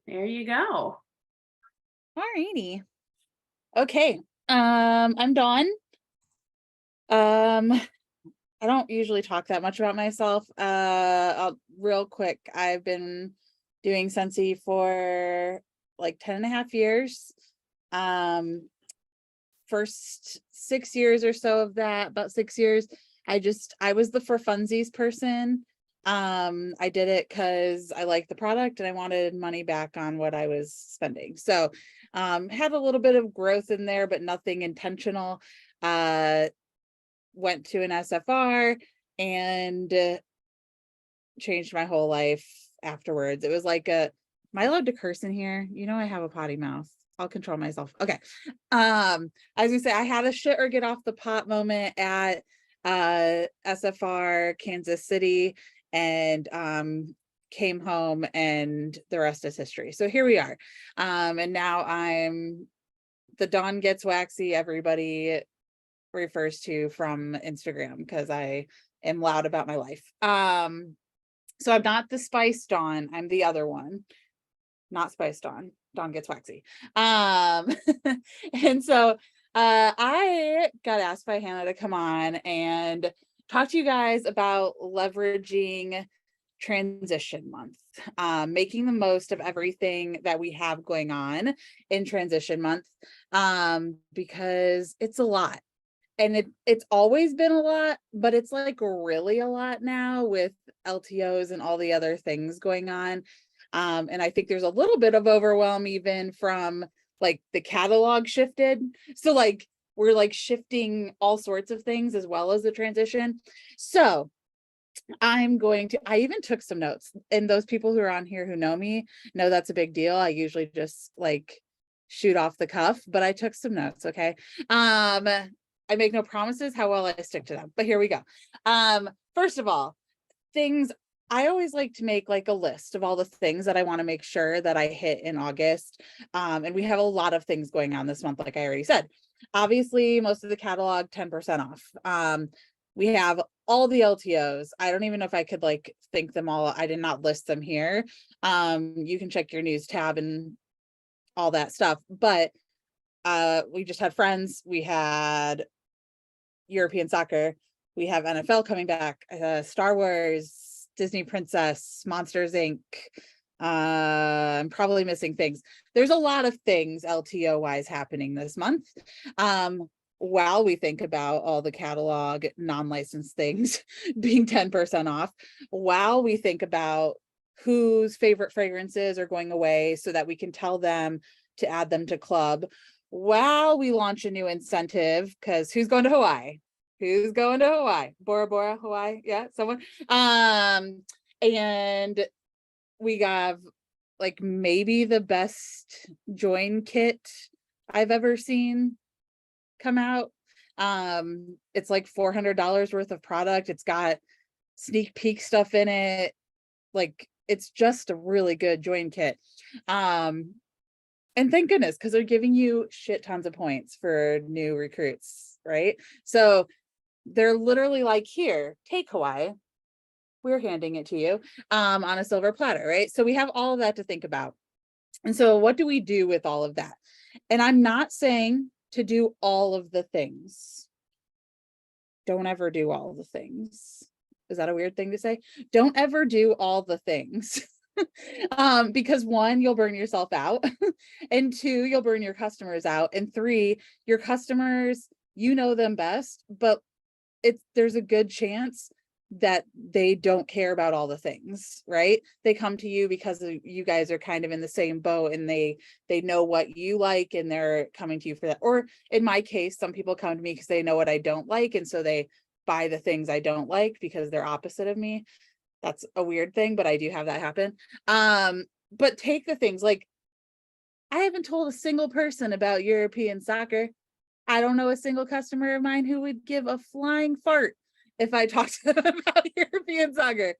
There you go. Alrighty. Okay. I'm Dawn. I don't usually talk that much about myself. Real quick, I've been doing Scentsy for like 10 and a half years. Um, First 6 years or so of that, about 6 years, I was the for funsies person. I did it because I liked the product and I wanted money back on what I was spending. So had a little bit of growth in there, but nothing intentional. Went to an SFR and changed my whole life afterwards. It was like am I allowed to curse in here? You know, I have a potty mouth. I'll control myself. Okay. I was gonna say I had a shit or get off the pot moment at SFR Kansas City, and came home, and the rest is history. So here we are. And now I'm the Dawn Gets Waxy everybody refers to from Instagram, because I am loud about my life. So I'm not the Spice Dawn, I'm the other one. Not Spice Dawn. Dawn Gets Waxy. And so I got asked by Hannah to come on and talk to you guys about leveraging transition month, making the most of everything that we have going on in transition month, because it's a lot. And it's always been a lot, but it's like really a lot now with LTOs and all the other things going on. And I think there's a little bit of overwhelm even from like the catalog shifted. So like we're like shifting all sorts of things as well as the transition. So I even took some notes, and those people who are on here who know me know that's a big deal. I usually just like shoot off the cuff, but I took some notes. Okay. I make no promises how well I stick to them, but here we go. First of all, things I always like to make like a list of all the things that I want to make sure that I hit in August. And we have a lot of things going on this month, like I already said. Obviously, most of the catalog 10% off. We have all the LTOs. I don't even know if I could like think them all. I did not list them here. You can check your news tab and all that stuff. But we just had Friends. We had European soccer. We have NFL coming back, Star Wars, Disney Princess, Monsters Inc. I'm probably missing things. There's a lot of things LTO wise happening this month. While we think about all the catalog non-licensed things being 10% off, while we think about whose favorite fragrances are going away so that we can tell them to add them to club, while we launch a new incentive, because who's going to Hawaii? Who's going to Hawaii? Bora Bora, Hawaii. Yeah, someone. And we have like maybe the best join kit I've ever seen come out. It's like $400 worth of product. It's got sneak peek stuff in it. Like it's just a really good join kit. And thank goodness, because they're giving you shit tons of points for new recruits, right? So they're literally like, here, take Hawaii. We're handing it to you on a silver platter, right? So we have all of that to think about. And so what do we do with all of that? And I'm not saying to do all of the things. Don't ever do all the things. Is that a weird thing to say? Don't ever do all the things. Because one, you'll burn yourself out, and two, you'll burn your customers out, and three, your customers, you know them best, but there's a good chance that they don't care about all the things, right? They come to you because you guys are kind of in the same boat, and they know what you like, and they're coming to you for that. Or in my case, some people come to me because they know what I don't like, and so they buy the things I don't like because they're opposite of me. That's a weird thing, but I do have that happen. But take the things like, I haven't told a single person about European soccer. I don't know a single customer of mine who would give a flying fart if I talked to them about European soccer.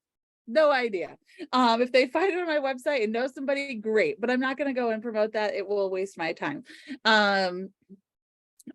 No idea. If they find it on my website and know somebody, great, but I'm not going to go and promote that. It will waste my time. I'm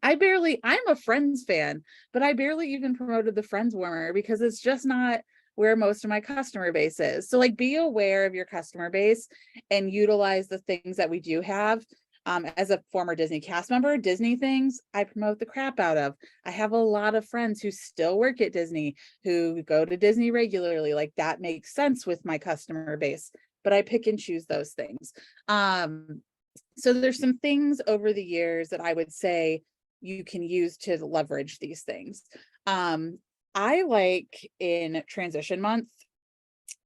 a Friends fan, but I barely even promoted the Friends warmer because it's just not where most of my customer base is. So like be aware of your customer base and utilize the things that we do have. As a former Disney cast member, Disney things I promote the crap out of. I have a lot of friends who still work at Disney, who go to Disney regularly. Like that makes sense with my customer base, but I pick and choose those things. So there's some things over the years that I would say you can use to leverage these things. I like in transition month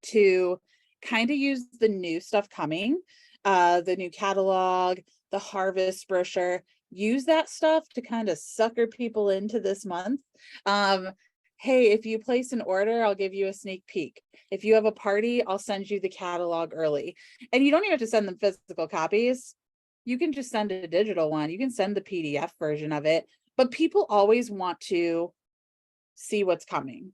to kind of use the new stuff coming, the new catalog, the harvest brochure, use that stuff to kind of sucker people into this month. Hey, if you place an order, I'll give you a sneak peek. If you have a party, I'll send you the catalog early. And you don't even have to send them physical copies. You can just send a digital one. You can send the PDF version of it, but people always want to see what's coming.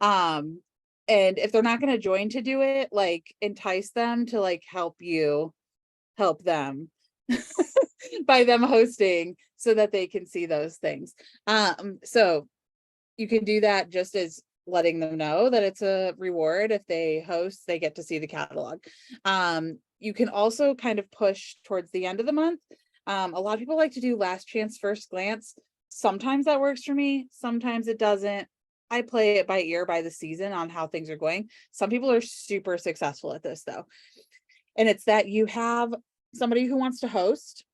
And if they're not going to join to do it, like entice them to like help them by them hosting so that they can see those things. So you can do that just as letting them know that it's a reward. If they host, they get to see the catalog. You can also kind of push towards the end of the month. A lot of people like to do last chance, first glance. Sometimes that works for me. Sometimes it doesn't. I play it by ear by the season on how things are going. Some people are super successful at this though. And it's that you have somebody who wants to host.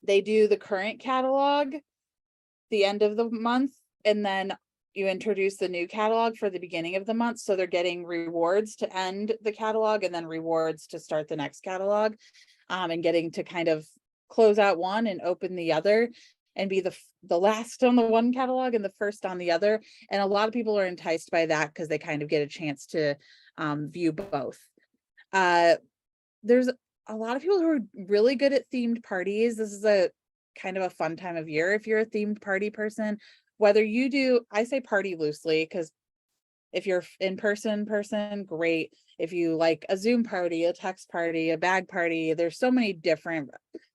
They do the current catalog, the end of the month, and then you introduce the new catalog for the beginning of the month. So they're getting rewards to end the catalog and then rewards to start the next catalog, and getting to kind of close out one and open the other and be the last on the one catalog and the first on the other. And a lot of people are enticed by that because they kind of get a chance to view both. There's a lot of people who are really good at themed parties. This is a kind of a fun time of year if you're a themed party person. Whether you do, I say party loosely, because if you're in person, great. If you like a Zoom party, a text party, a bag party, there's so many different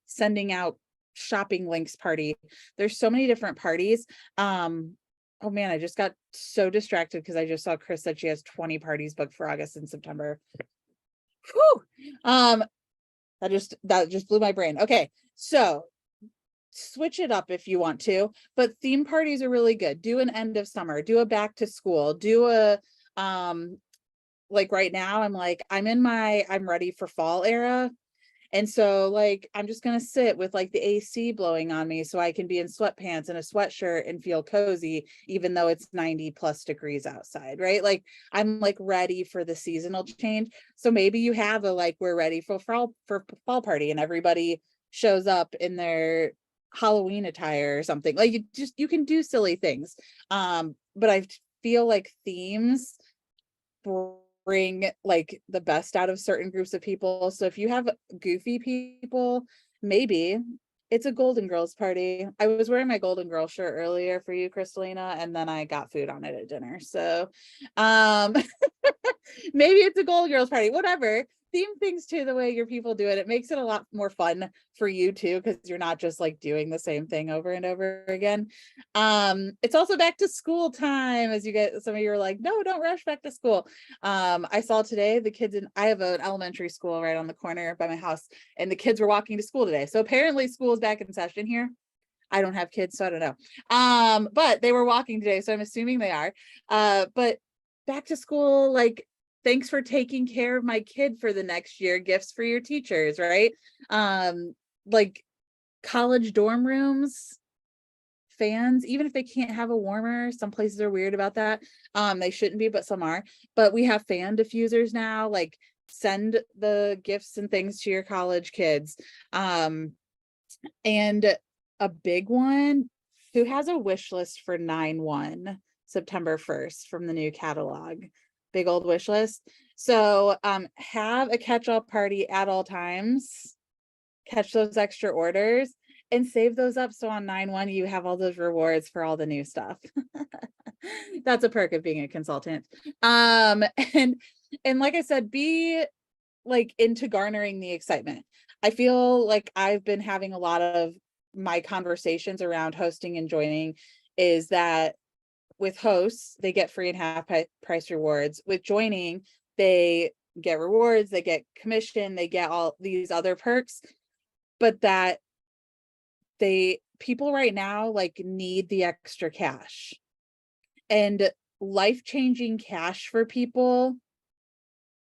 sending out shopping links party. There's so many different parties. Oh man, I just got so distracted because I just saw Chris said she has 20 parties booked for August and September. Whew. That just blew my brain. Okay, so switch it up if you want to, but theme parties are really good. Do an end of summer, do a back to school, do a like right now I'm ready for fall era. And so like I'm just gonna sit with like the AC blowing on me so I can be in sweatpants and a sweatshirt and feel cozy, even though it's 90 plus degrees outside, right? Like I'm like ready for the seasonal change. So maybe you have a like we're ready for fall party and everybody shows up in their Halloween attire or something. Like you can do silly things. But I feel like themes bring like the best out of certain groups of people. So if you have goofy people, maybe it's a Golden Girls party. I was wearing my Golden Girl shirt earlier for you, Kristalina, and then I got food on it at dinner. So maybe it's a Golden Girls party, whatever. Theme things to the way your people do it. It makes it a lot more fun for you too, because you're not just like doing the same thing over and over again. It's also back to school time, as you get some of you are like, no, don't rush back to school. I saw today the kids I have an elementary school right on the corner by my house, and the kids were walking to school today. So apparently school is back in session here. I don't have kids, so I don't know. But they were walking today, so I'm assuming they are. But back to school, like, thanks for taking care of my kid for the next year, gifts for your teachers, right? Like college dorm rooms, fans, even if they can't have a warmer, some places are weird about that. They shouldn't be, but some are. But we have fan diffusers now, like send the gifts and things to your college kids. And a big one, who has a wish list for 9/1, September 1st from the new catalog? Big old wish list. So have a catch-all party at all times, catch those extra orders and save those up so on 9/1 you have all those rewards for all the new stuff. That's a perk of being a consultant. And like I said, be like into garnering the excitement. I feel like I've been having a lot of my conversations around hosting and joining is that with hosts, they get free and half price rewards. With joining, they get rewards, they get commission, they get all these other perks, but that people right now like need the extra cash. And life-changing cash for people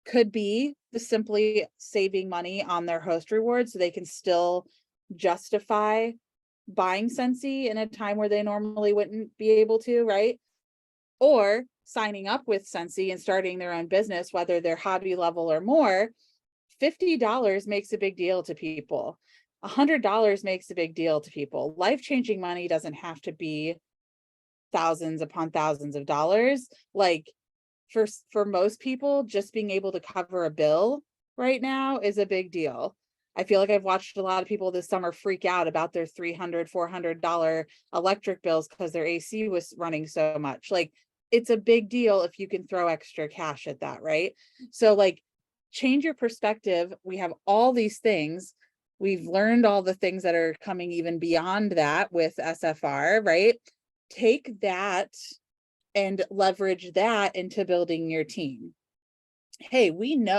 could be the simply saving money on their host rewards so they can still justify buying Scentsy in a time where they normally wouldn't be able to, right? Or signing up with Scentsy and starting their own business, whether they're hobby level or more. $50 makes a big deal to people. $100 makes a big deal to people. Life-changing money doesn't have to be thousands upon thousands of dollars. Like for most people, just being able to cover a bill right now is a big deal. I feel like I've watched a lot of people this summer freak out about their $300, $400 electric bills because their AC was running so much. Like, it's a big deal if you can throw extra cash at that, right? So like, change your perspective. We have all these things. We've learned all the things that are coming even beyond that with SFR, right? Take that and leverage that into building your team. Hey,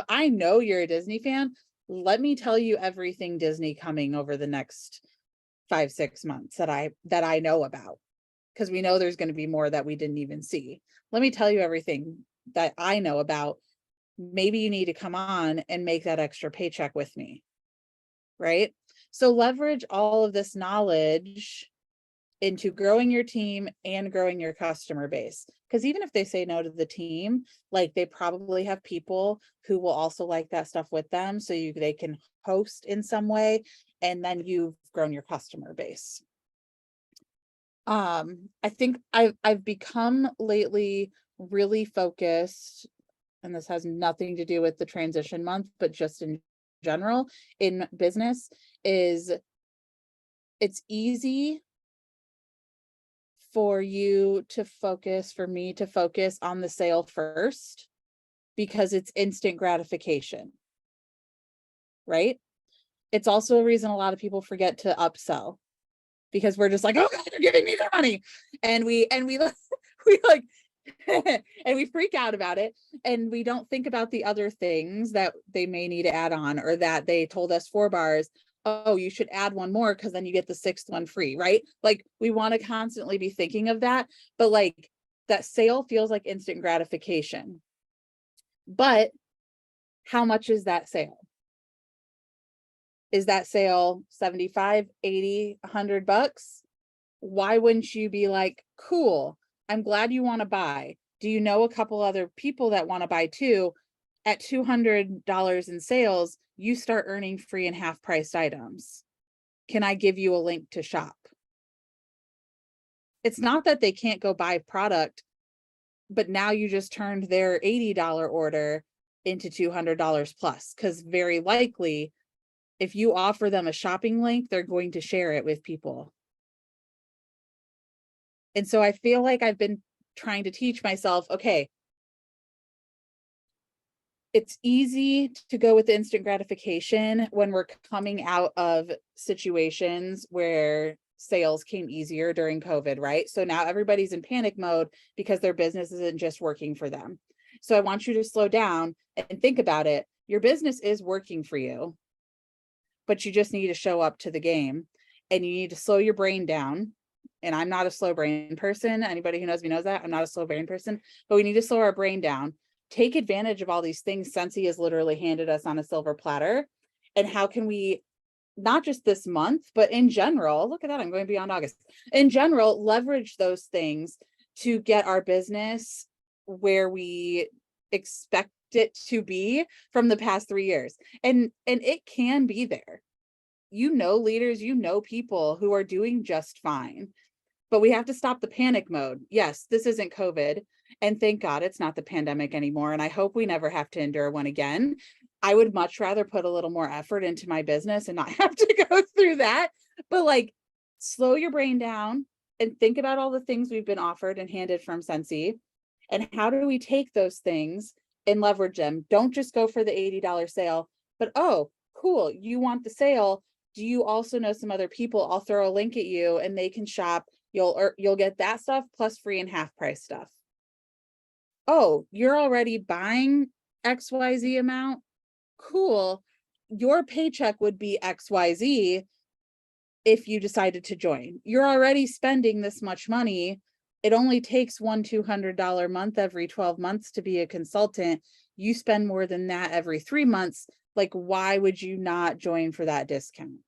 I know you're a Disney fan. Let me tell you everything Disney coming over the next 5-6 months that I know about, because we know there's going to be more that we didn't even see. Let me tell you everything that I know about. Maybe you need to come on and make that extra paycheck with me, right? So leverage all of this knowledge into growing your team and growing your customer base. Because even if they say no to the team, like they probably have people who will also like that stuff with them. So they can host in some way, and then you've grown your customer base. I think I've become lately really focused, and this has nothing to do with the transition month, but just in general in business, is it's easy for me to focus on the sale first because it's instant gratification, right? It's also a reason a lot of people forget to upsell, because we're just like, oh God, they're giving me their money. And we we like, and we freak out about it. And we don't think about the other things that they may need to add on, or that they told us 4 bars. Oh, you should add 1 more because then you get the 6th one free, right? Like, we want to constantly be thinking of that, but like, that sale feels like instant gratification. But how much is that sale? Is that sale 75, 80, $100? Why wouldn't you be like, cool, I'm glad you want to buy. Do you know a couple other people that want to buy too? At $200 in sales, you start earning free and half priced items. Can I give you a link to shop? It's not that they can't go buy product, but now you just turned their $80 order into $200 plus, because very likely if you offer them a shopping link, they're going to share it with people. And so I feel like I've been trying to teach myself, okay, it's easy to go with instant gratification when we're coming out of situations where sales came easier during COVID, right? So now everybody's in panic mode because their business isn't just working for them. So I want you to slow down and think about it. Your business is working for you, but you just need to show up to the game, and you need to slow your brain down. And I'm not a slow brain person. Anybody who knows me knows that I'm not a slow brain person, but we need to slow our brain down. Take advantage of all these things Scentsy has literally handed us on a silver platter. And how can we, not just this month, but in general, look at that, I'm going beyond August. In general, leverage those things to get our business where we expect it to be from the past 3 years. And it can be there. Leaders, people who are doing just fine. But we have to stop the panic mode. Yes, this isn't COVID, and thank God it's not the pandemic anymore. And I hope we never have to endure one again. I would much rather put a little more effort into my business and not have to go through that. But like, slow your brain down and think about all the things we've been offered and handed from Scentsy, and how do we take those things and leverage them. Don't just go for the $80 sale, but oh, cool, you want the sale. Do you also know some other people? I'll throw a link at you and they can shop You'll get that stuff plus free and half price stuff. Oh, you're already buying XYZ amount? Cool. Your paycheck would be XYZ if you decided to join. You're already spending this much money. It only takes $200 month every 12 months to be a consultant. You spend more than that every 3 months. Like, why would you not join for that discount?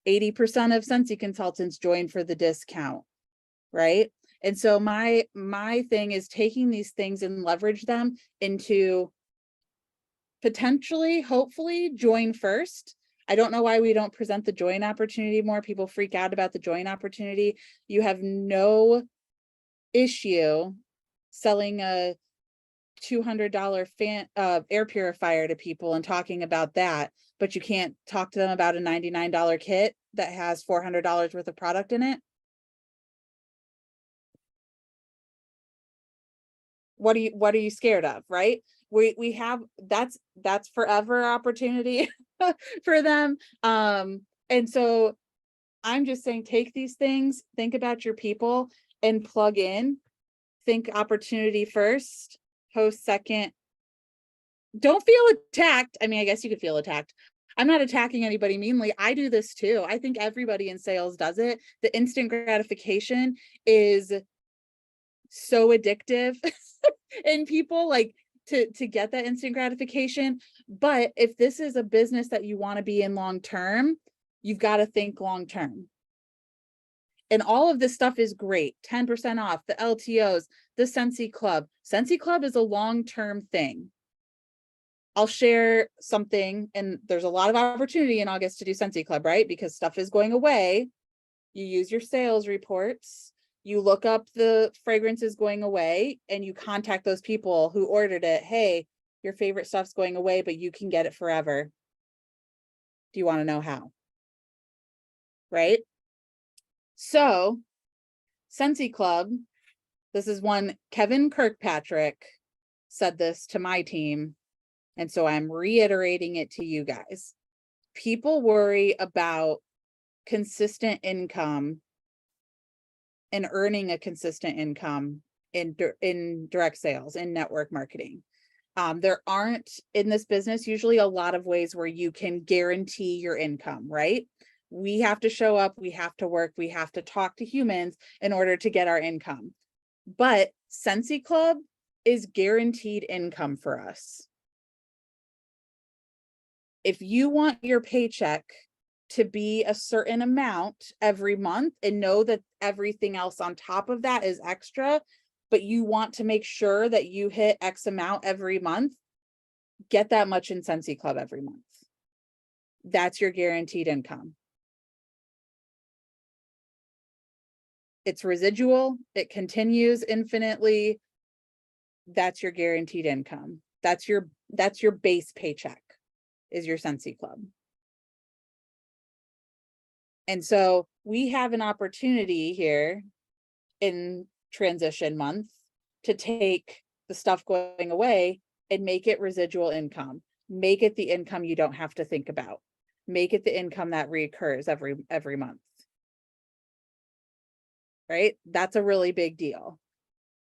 80% of Sensi consultants join for the discount, right? And so my thing is taking these things and leverage them into potentially, hopefully, join first. I don't know why we don't present the join opportunity more. People freak out about the join opportunity. You have no issue selling a $200 air purifier to people and talking about that, but you can't talk to them about a $99 kit that has $400 worth of product in it. What are you scared of, right? We have that's forever opportunity for them. And so I'm just saying, take these things, think about your people, and plug in. Think opportunity first, host second. Don't feel attacked. I mean, I guess you could feel attacked. I'm not attacking anybody meanly. I do this too. I think everybody in sales does it. The instant gratification is so addictive and people like to get that instant gratification. But if this is a business that you want to be in long term, you've got to think long term. And all of this stuff is great. 10% off, the LTOs, the Sensi Club. Sensi Club is a long-term thing. I'll share something, and there's a lot of opportunity in August to do Sensi Club, right? Because stuff is going away. You use your sales reports, you look up the fragrances going away, and you contact those people who ordered it. Hey, your favorite stuff's going away, but you can get it forever. Do you want to know how? Right? So, Sensi Club, this is one Kevin Kirkpatrick said this to my team, and so I'm reiterating it to you guys. People worry about consistent income and earning a consistent income in direct sales and network marketing. There aren't in this business usually a lot of ways where you can guarantee your income, right? We have to show up, we have to work, we have to talk to humans in order to get our income. But Sensi Club is guaranteed income for us. If you want your paycheck to be a certain amount every month and know that everything else on top of that is extra, but you want to make sure that you hit X amount every month, get that much in Sensi Club every month. That's your guaranteed income. It's residual, it continues infinitely. That's your guaranteed income. That's your base paycheck, is your Sensi Club. And so we have an opportunity here in transition month to take the stuff going away and make it residual income. Make it the income you don't have to think about. Make it the income that reoccurs every month. Right? That's a really big deal.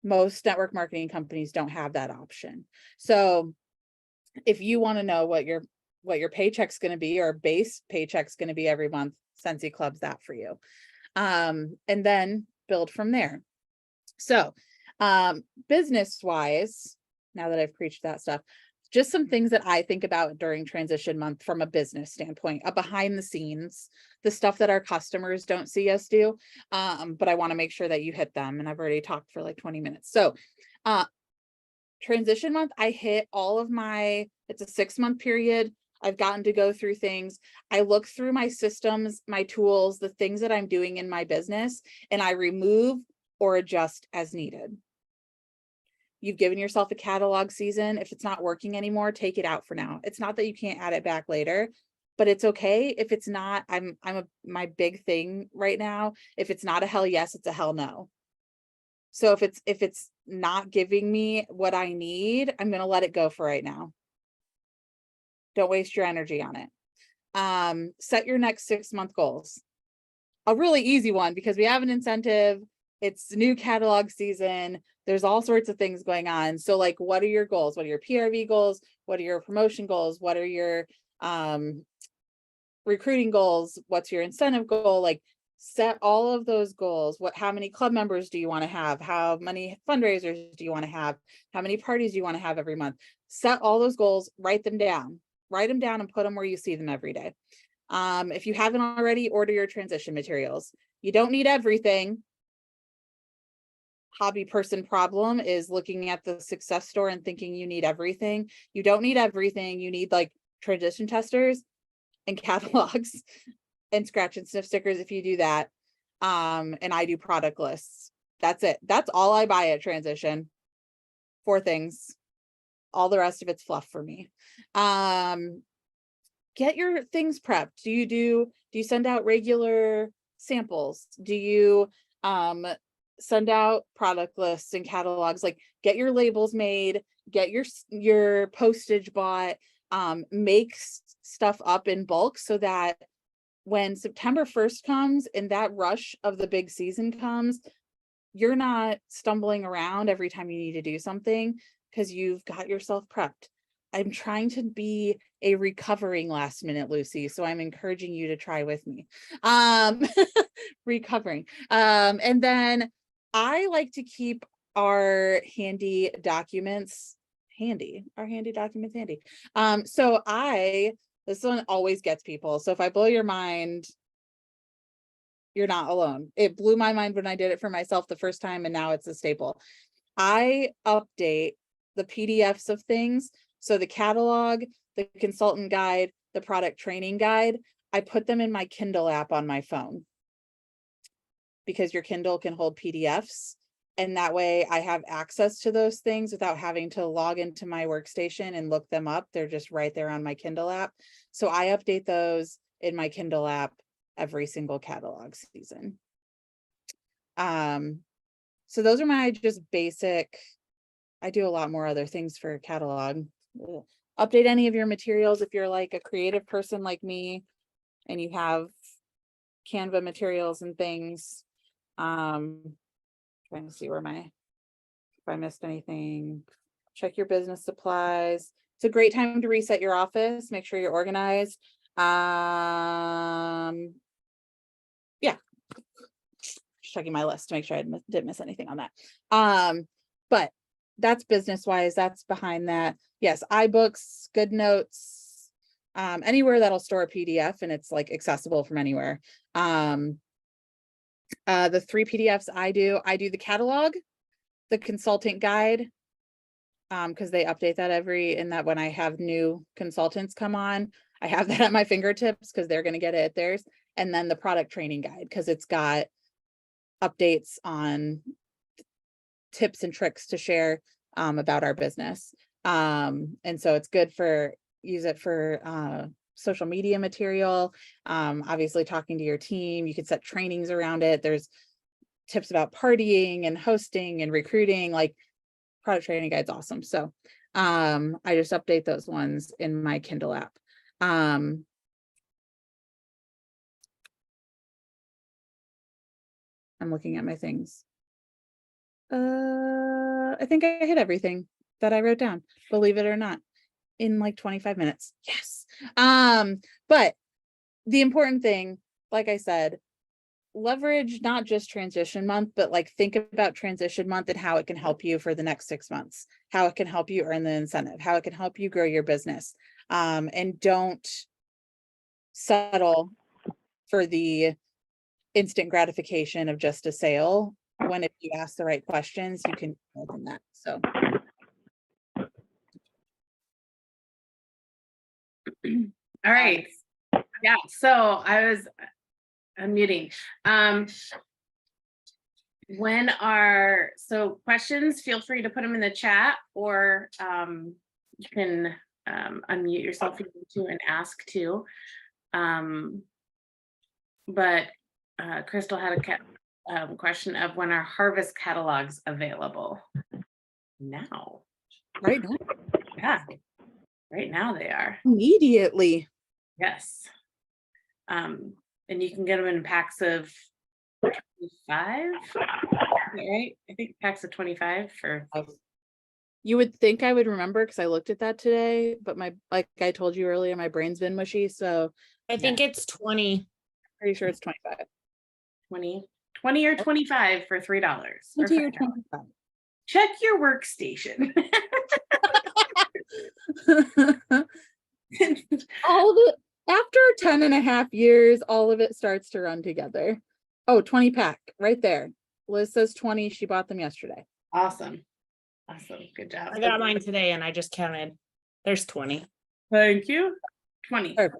Most network marketing companies don't have that option. So if you want to know what your paycheck's going to be, or base paycheck's going to be every month, Sensi Club's that for you. And then build from there. So business wise, now that I've preached that stuff, just some things that I think about during transition month from a business standpoint, a behind the scenes, the stuff that our customers don't see us do. But I want to make sure that you hit them. And I've already talked for like 20 minutes. So transition month, I hit all of it's a 6-month period. I've gotten to go through things. I look through my systems, my tools, the things that I'm doing in my business, and I remove or adjust as needed. You've given yourself a catalog season. If it's not working anymore, take it out for now. It's not that you can't add it back later, but it's okay if it's not. My big thing right now, if it's not a hell yes, it's a hell no. So if it's not giving me what I need, I'm going to let it go for right now. Don't waste your energy on it. Set your next 6-month goals. a really easy one because we have an incentive. It's new catalog season. There's all sorts of things going on. So like, what are your goals? What are your PRV goals? What are your promotion goals? What are your recruiting goals? What's your incentive goal? Like, set all of those goals. How many club members do you want to have? How many fundraisers do you want to have? How many parties do you want to have every month? Set all those goals, write them down and put them where you see them every day. If you haven't already, order your transition materials. You don't need everything. Hobby person problem is looking at the success store and thinking you need everything. You don't need everything. You need like transition testers and catalogs and scratch and sniff stickers if you do that. And I do product lists. That's it. That's all I buy at transition. 4 things. All the rest of it's fluff for me. Get your things prepped. Do you send out regular samples? Do you send out product lists and catalogs? Like, get your labels made, get your postage bought, make stuff up in bulk so that when September 1st comes and that rush of the big season comes, you're not stumbling around every time you need to do something because you've got yourself prepped. I'm trying to be a recovering last minute Lucy, so I'm encouraging you to try with me. Recovering. And then I like to keep our handy documents handy. So this one always gets people. So if I blow your mind, you're not alone. It blew my mind when I did it for myself the first time, and now it's a staple. I update the PDFs of things. So the catalog, the consultant guide, the product training guide, I put them in my Kindle app on my phone because your Kindle can hold PDFs. And that way I have access to those things without having to log into my workstation and look them up. They're just right there on my Kindle app. So I update those in my Kindle app every single catalog season. So those are my just basic. I do a lot more other things for catalog. Update any of your materials if you're like a creative person like me and you have Canva materials and things. Trying to see if I missed anything. Check your business supplies. It's a great time to reset your office. Make sure you're organized. Yeah. Just checking my list to make sure I didn't miss anything on that. But that's business wise. That's behind that. Yes, iBooks, GoodNotes, anywhere that'll store a PDF and it's like accessible from anywhere. The 3 PDFs I do the catalog, the consultant guide, because they update that and that when I have new consultants come on, I have that at my fingertips because they're going to get it at theirs. And then the product training guide, because it's got updates on tips and tricks to share about our business. And so it's good use it for social media material, obviously talking to your team. You could set trainings around it. There's tips about partying and hosting and recruiting. Like, product training guide's awesome. So I just update those ones in my Kindle app. I'm looking at my things. I think I hit everything that I wrote down, believe it or not, in like 25 minutes. Yes. But the important thing, like I said, leverage not just transition month, but like think about transition month and how it can help you for the next 6 months, how it can help you earn the incentive, how it can help you grow your business. And don't settle for the instant gratification of just a sale, when if you ask the right questions, you can open that. So all right. Yeah, so I was unmuting. So questions, feel free to put them in the chat, or you can unmute yourself if you need to and ask too. But Crystal had a question of when our harvest catalog's available. Now. right now. Yeah, right now they are. Immediately. Yes. And you can get them in packs of 25, right? I think packs of 25 for, You would think I would remember because I looked at that today, but like I told you earlier, my brain's been mushy, so I think it's 20. pretty sure it's 25. 20 or 25 for $3 or 20 or $5. 25. Check your workstation. After 10 and a half years, all of it starts to run together. Oh, 20 pack right there. Liz says 20. She bought them yesterday. Awesome. Good job. I got mine today and I just counted. There's 20. Thank you. 20. Perfect.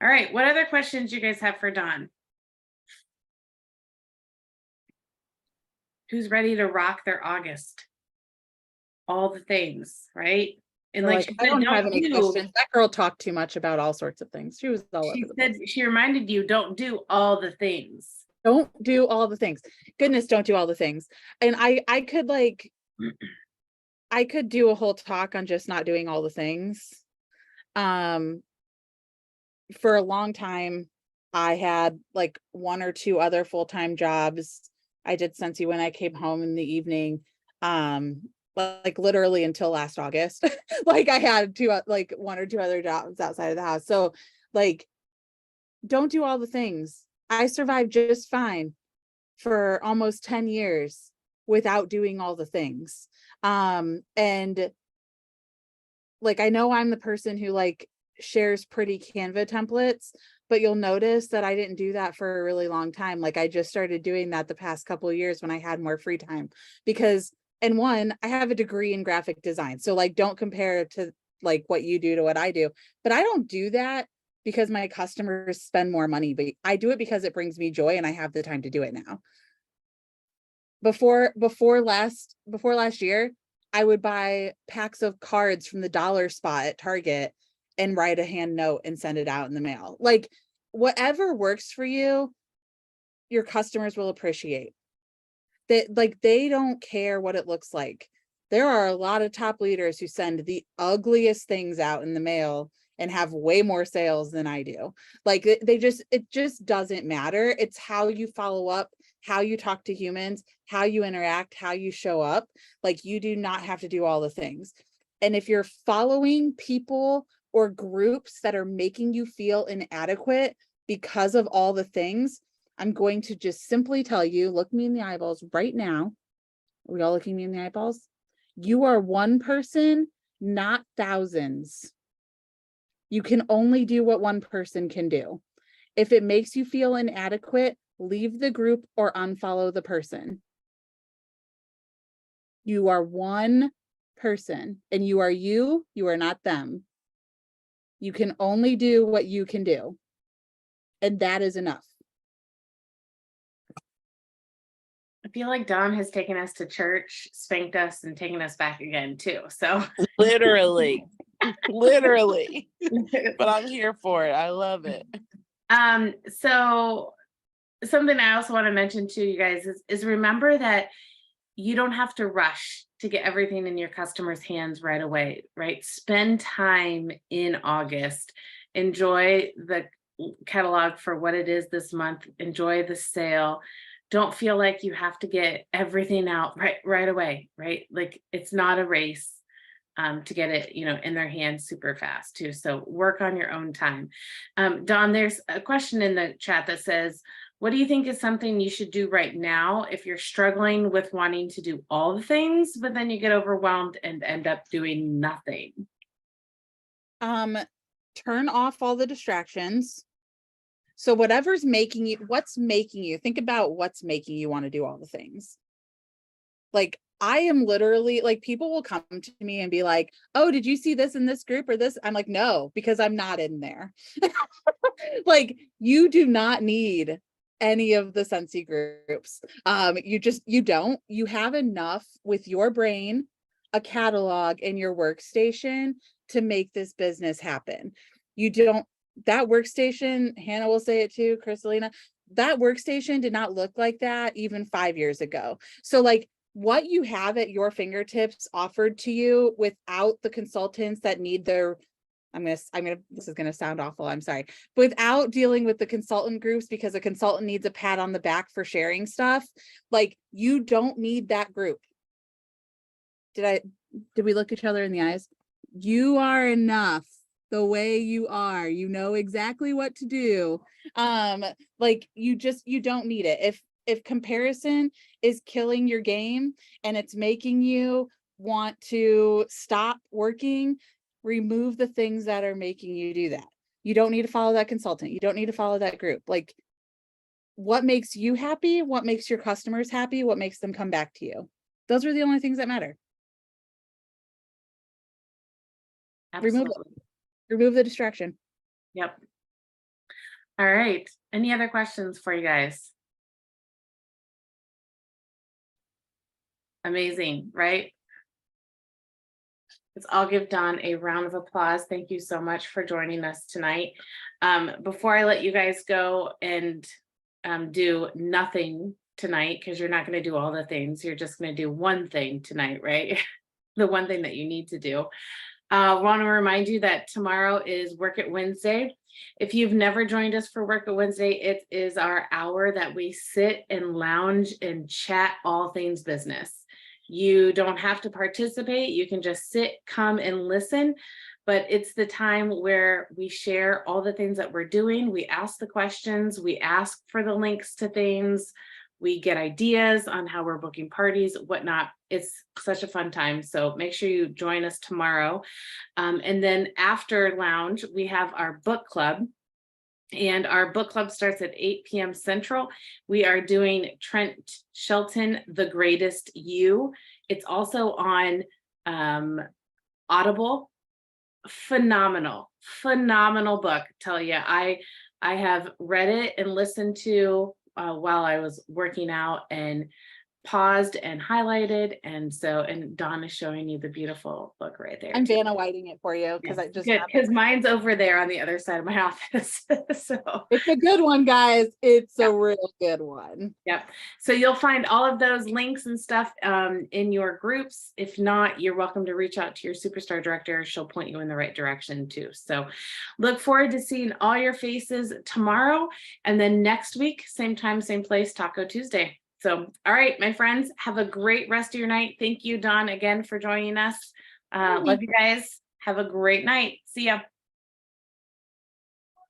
All right. What other questions you guys have for Dawn? Who's ready to rock their August? All the things, right? And like, she I said, don't have any do. questions. That girl talked too much about all sorts of things. She was all over She the said place. she reminded you, don't do all the things. Don't do all the things. Goodness, don't do all the things. And I could like, I could do a whole talk on just not doing all the things. For a long time, I had like one or two other full-time jobs. I did Scentsy when I came home in the evening. Like literally until last August. Like I had like one or two other jobs outside of the house. So like, don't do all the things. I survived just fine for almost 10 years without doing all the things. And like, I know I'm the person who like shares pretty Canva templates, but you'll notice that I didn't do that for a really long time. Like I just started doing that the past couple of years when I had more free time, because and one, I have a degree in graphic design. So like, don't compare to like what you do to what I do, but I don't do that because my customers spend more money, but I do it because it brings me joy and I have the time to do it now. Before last year, I would buy packs of cards from the dollar spot at Target and write a hand note and send it out in the mail. Like whatever works for you, your customers will appreciate. That like they don't care what it looks like. There are a lot of top leaders who send the ugliest things out in the mail and have way more sales than I do. Like it just doesn't matter. It's how you follow up, how you talk to humans, how you interact, how you show up. Like you do not have to do all the things. And if you're following people or groups that are making you feel inadequate because of all the things, I'm going to just simply tell you, look me in the eyeballs right now. Are we all looking me in the eyeballs? You are one person, not thousands. You can only do what one person can do. If it makes you feel inadequate, leave the group or unfollow the person. You are one person and you are not them. You can only do what you can do. And that is enough. I feel like Dawn has taken us to church, spanked us, and taken us back again too. So Literally, literally. But I'm here for it. I love it. So something I also want to mention to you guys is remember that you don't have to rush to get everything in your customers' hands right away, right? Spend time in August. Enjoy the catalog for what it is this month. Enjoy the sale. Don't feel like you have to get everything out right away, right? Like it's not a race to get it, in their hands super fast too. So work on your own time. Dawn, there's a question in the chat that says, what do you think is something you should do right now if you're struggling with wanting to do all the things, but then you get overwhelmed and end up doing nothing? Turn off all the distractions. So what's making you think about what's making you want to do all the things. Like I am literally like, people will come to me and be like, oh, did you see this in this group or this? I'm like, no, because I'm not in there. Like you do not need any of the Scentsy groups. You have enough with your brain, a catalog in your workstation to make this business happen. That workstation, Hannah will say it too, Kristalina, that workstation did not look like that even 5 years ago. So like what you have at your fingertips offered to you without the consultants that need their this is gonna sound awful, I'm sorry. Without dealing with the consultant groups, because a consultant needs a pat on the back for sharing stuff, like, you don't need that group. Did we look each other in the eyes? You are enough the way you are. You know exactly what to do. Like, you don't need it. If comparison is killing your game and it's making you want to stop working, remove the things that are making you do that. You don't need to follow that consultant. You don't need to follow that group. Like, what makes you happy? What makes your customers happy? What makes them come back to you? Those are the only things that matter. Absolutely. Remove the distraction. Yep. All right. Any other questions for you guys? Amazing, right? I'll give Dawn a round of applause. Thank you so much for joining us tonight. Before I let you guys go and do nothing tonight, because you're not going to do all the things, you're just going to do one thing tonight, right? The one thing that you need to do. I want to remind you that tomorrow is Work It Wednesday. If you've never joined us for Work It Wednesday, it is our hour that we sit and lounge and chat all things business. You don't have to participate. You can just sit, come and listen. But it's the time where we share all the things that we're doing. We ask the questions. We ask for the links to things. We get ideas on how we're booking parties, whatnot. It's such a fun time. So make sure you join us tomorrow. And then after lounge, we have our book club. And our book club starts at 8 p.m. Central. We are doing Trent Shelton, The Greatest You. It's also on Audible. Phenomenal book. Tell you, I have read it and listened to while I was working out, and paused and highlighted. And Dawn is showing you the beautiful book right there. I'm too. Vanna whiting it for you because I just because mine's over there on the other side of my office. So it's a good one, guys. It's a real good one. Yep. So you'll find all of those links and stuff in your groups. If not, you're welcome to reach out to your superstar director. She'll point you in the right direction too. So look forward to seeing all your faces tomorrow. And then next week, same time, same place, Taco Tuesday. So, all right, my friends, have a great rest of your night. Thank you, Dawn, again for joining us. Love you guys. Have a great night. See ya.